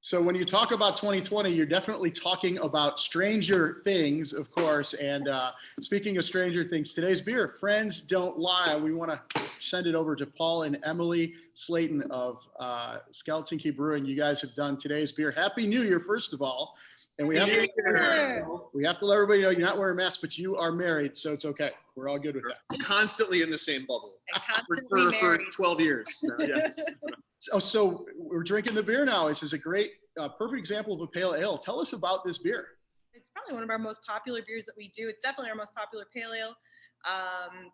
So when you talk about 2020, you're definitely talking about Stranger Things, of course. And speaking of Stranger Things, today's beer, Friends Don't Lie. We want to send it over to Paul and Emily Slayton of Skeleton Key Brewing. You guys have done today's beer. Happy New Year, first of all. And we have to let everybody know you're not wearing masks, but you are married, so it's okay. We're all good with that. Constantly in the same bubble. And constantly For 12 years. Yes. So we're drinking the beer now. This is a great, perfect example of a pale ale. Tell us about this beer. It's probably one of our most popular beers that we do. It's definitely our most popular pale ale.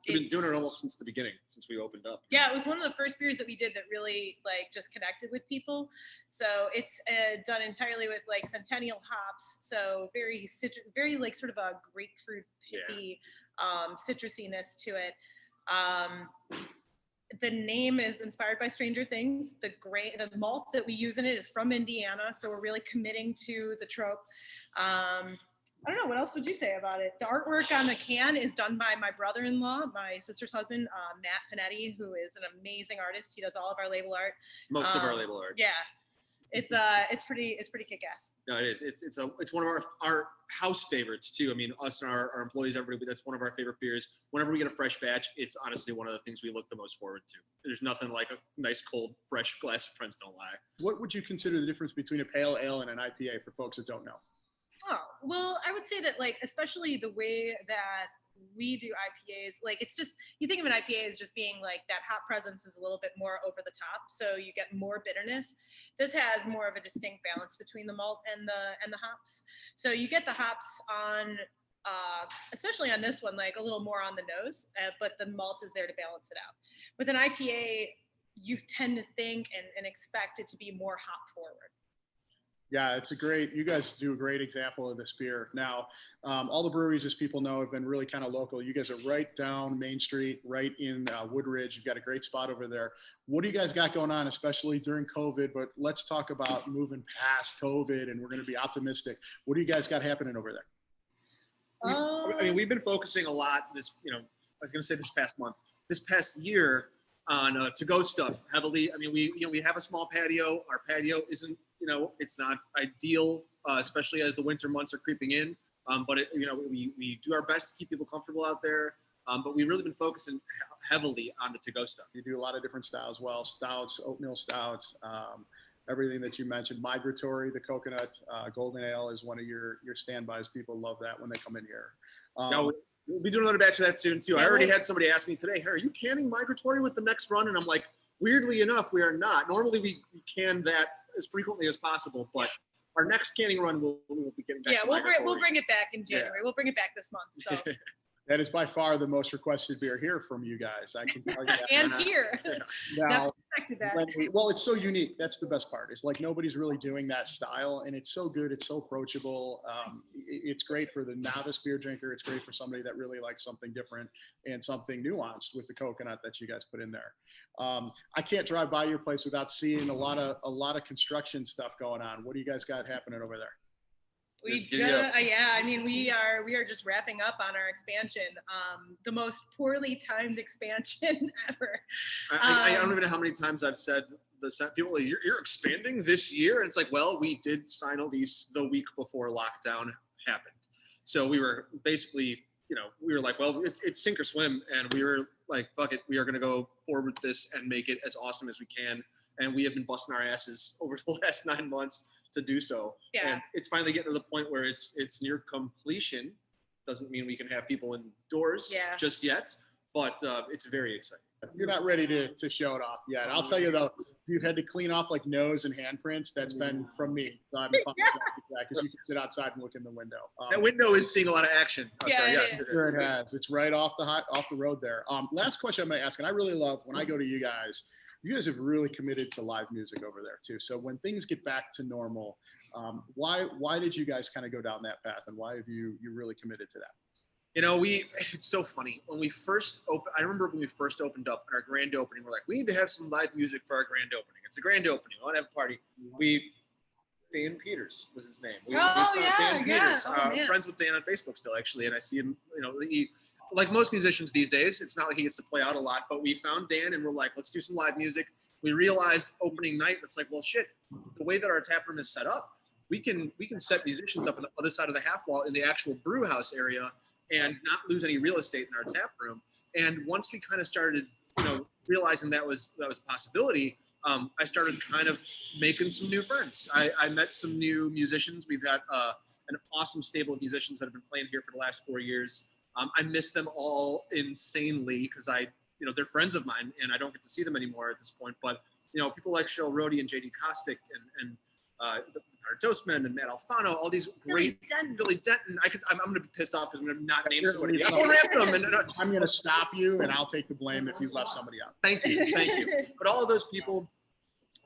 We've been doing it almost since the beginning, since we opened up. Yeah, it was one of the first beers that we did that really just connected with people. So it's done entirely with Centennial hops. So very sort of a grapefruit pithy citrusiness to it. The name is inspired by Stranger Things. The malt that we use in it is from Indiana, so we're really committing to the trope. I don't know, what else would you say about it? The artwork on the can is done by my brother-in-law, my sister's husband, Matt Panetti, who is an amazing artist. He does all of our label art. Most of our label art. Yeah. It's pretty kick-ass. No, it is. It's one of our house favorites too. I mean, us and our employees, everybody, that's one of our favorite beers. Whenever we get a fresh batch, it's honestly one of the things we look the most forward to. There's nothing like a nice, cold, fresh glass of Friends Don't Lie. What would you consider the difference between a pale ale and an IPA for folks that don't know? Oh, well, I would say that especially the way that we do IPAs, it's just, you think of an IPA as just being that hop presence is a little bit more over the top, so you get more bitterness. This has more of a distinct balance between the malt and the hops. So you get the hops on, especially on this one, a little more on the nose, but the malt is there to balance it out. With an IPA, you tend to think and expect it to be more hop forward. Yeah, you guys do a great example of this beer. Now, all the breweries, as people know, have been really kind of local. You guys are right down Main Street, right in Woodridge. You've got a great spot over there. What do you guys got going on, especially during COVID? But let's talk about moving past COVID, and we're going to be optimistic. What do you guys got happening over there? We've been focusing a lot this past year on to-go stuff heavily. I mean, we have a small patio. Our patio isn't, it's not ideal, especially as the winter months are creeping in. But we do our best to keep people comfortable out there. But we've really been focusing heavily on the to-go stuff. You do a lot of different styles, stouts, oatmeal stouts, everything that you mentioned. Migratory, the coconut golden ale is one of your standbys. People love that when they come in here. Now, we'll be doing another batch of that soon too. I already had somebody ask me today, hey, are you canning Migratory with the next run? And I'm like, weirdly enough, we are not. Normally we can that as frequently as possible, but our next canning run we'll be getting back to Migratory. We'll bring it back in January. Yeah. We'll bring it back this month. So. That is by far the most requested beer here from you guys. I can tell you that. And here. Yeah. Now, that. It's so unique. That's the best part. It's nobody's really doing that style, and it's so good. It's so approachable. It's great for the novice beer drinker. It's great for somebody that really likes something different and something nuanced with the coconut that you guys put in there. I can't drive by your place without seeing a lot of construction stuff going on. What do you guys got happening over there? We are just wrapping up on our expansion. The most poorly timed expansion ever. I don't even know how many times I've said people are like, you're expanding this year, and it's like, well, we did sign a lease the week before lockdown happened, so we were basically, we were like, well, it's sink or swim, and we were like, fuck it, we are going to go forward with this and make it as awesome as we can, and we have been busting our asses over the last 9 months to do so. Yeah. And it's finally getting to the point where it's near completion. Doesn't mean we can have people indoors just yet, but it's very exciting. You're not ready to show it off yet. I'll tell you though, you've had to clean off nose and handprints. That's been from me. So I'm apologizing for that, because you can sit outside and look in the window. That window is seeing a lot of action out there. Yes, it sure it has. It's right off the road there. Last question I'm going to ask, and I really love when I go to you guys have really committed to live music over there too. So when things get back to normal, why did you guys kind of go down that path, and why have you really committed to that? It's so funny. When we first I remember when we first opened up in our grand opening, we're like, we need to have some live music for our grand opening. It's a grand opening. We want to have a party. Dan Peters was his name. Dan Peters. Friends with Dan on Facebook still, actually. And I see him, he, like most musicians these days, it's not like he gets to play out a lot, but we found Dan and we're like, let's do some live music. We realized opening night, it's like, well, shit, the way that our tap room is set up, we can set musicians up on the other side of the half wall in the actual brew house area and not lose any real estate in our tap room. And once we kind of started, realizing that was a possibility, I started kind of making some new friends. I met some new musicians. We've got an awesome stable of musicians that have been playing here for the last 4 years. I miss them all insanely because they're friends of mine and I don't get to see them anymore at this point. But people like Cheryl Rohde and JD Kostick and the Dosman and Matt Alfano, all these great Billy Denton. I'm going to be pissed off because I'm going to not name somebody. I'm going to stop you and I'll take the blame if you left somebody out. Thank you. But all of those people,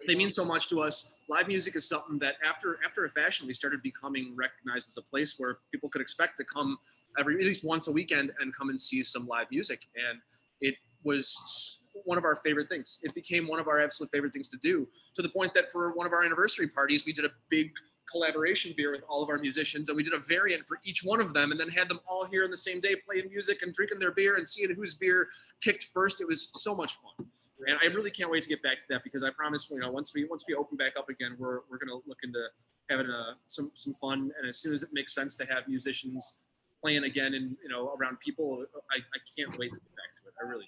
they mean so much to us. Live music is something that after a fashion, we started becoming recognized as a place where people could expect to come at least once a weekend and come and see some live music. And it was one of our favorite things. It became one of our absolute favorite things to do, to the point that for one of our anniversary parties, we did a big collaboration beer with all of our musicians, and we did a variant for each one of them, and then had them all here on the same day playing music and drinking their beer and seeing whose beer kicked first. It was so much fun. And I really can't wait to get back to that, because I promise, once we open back up again, we're going to look into having some fun. And as soon as it makes sense to have musicians playing again and around people, I can't wait to get back to it. I really.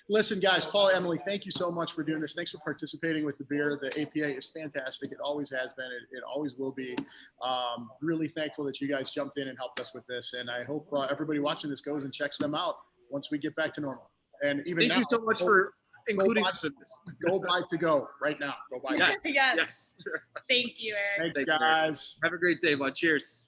Listen, guys, Paul, Emily, thank you so much for doing this. Thanks for participating with the beer. The APA is fantastic. It always has been. It always will be. Really thankful that you guys jumped in and helped us with this. And I hope everybody watching this goes and checks them out once we get back to normal. And even thank you so much for including us in this. Go buy to go right now. Go buy. Yes. Yes. Thank you, Eric. Thanks, guys. Have a great day, bud. Cheers.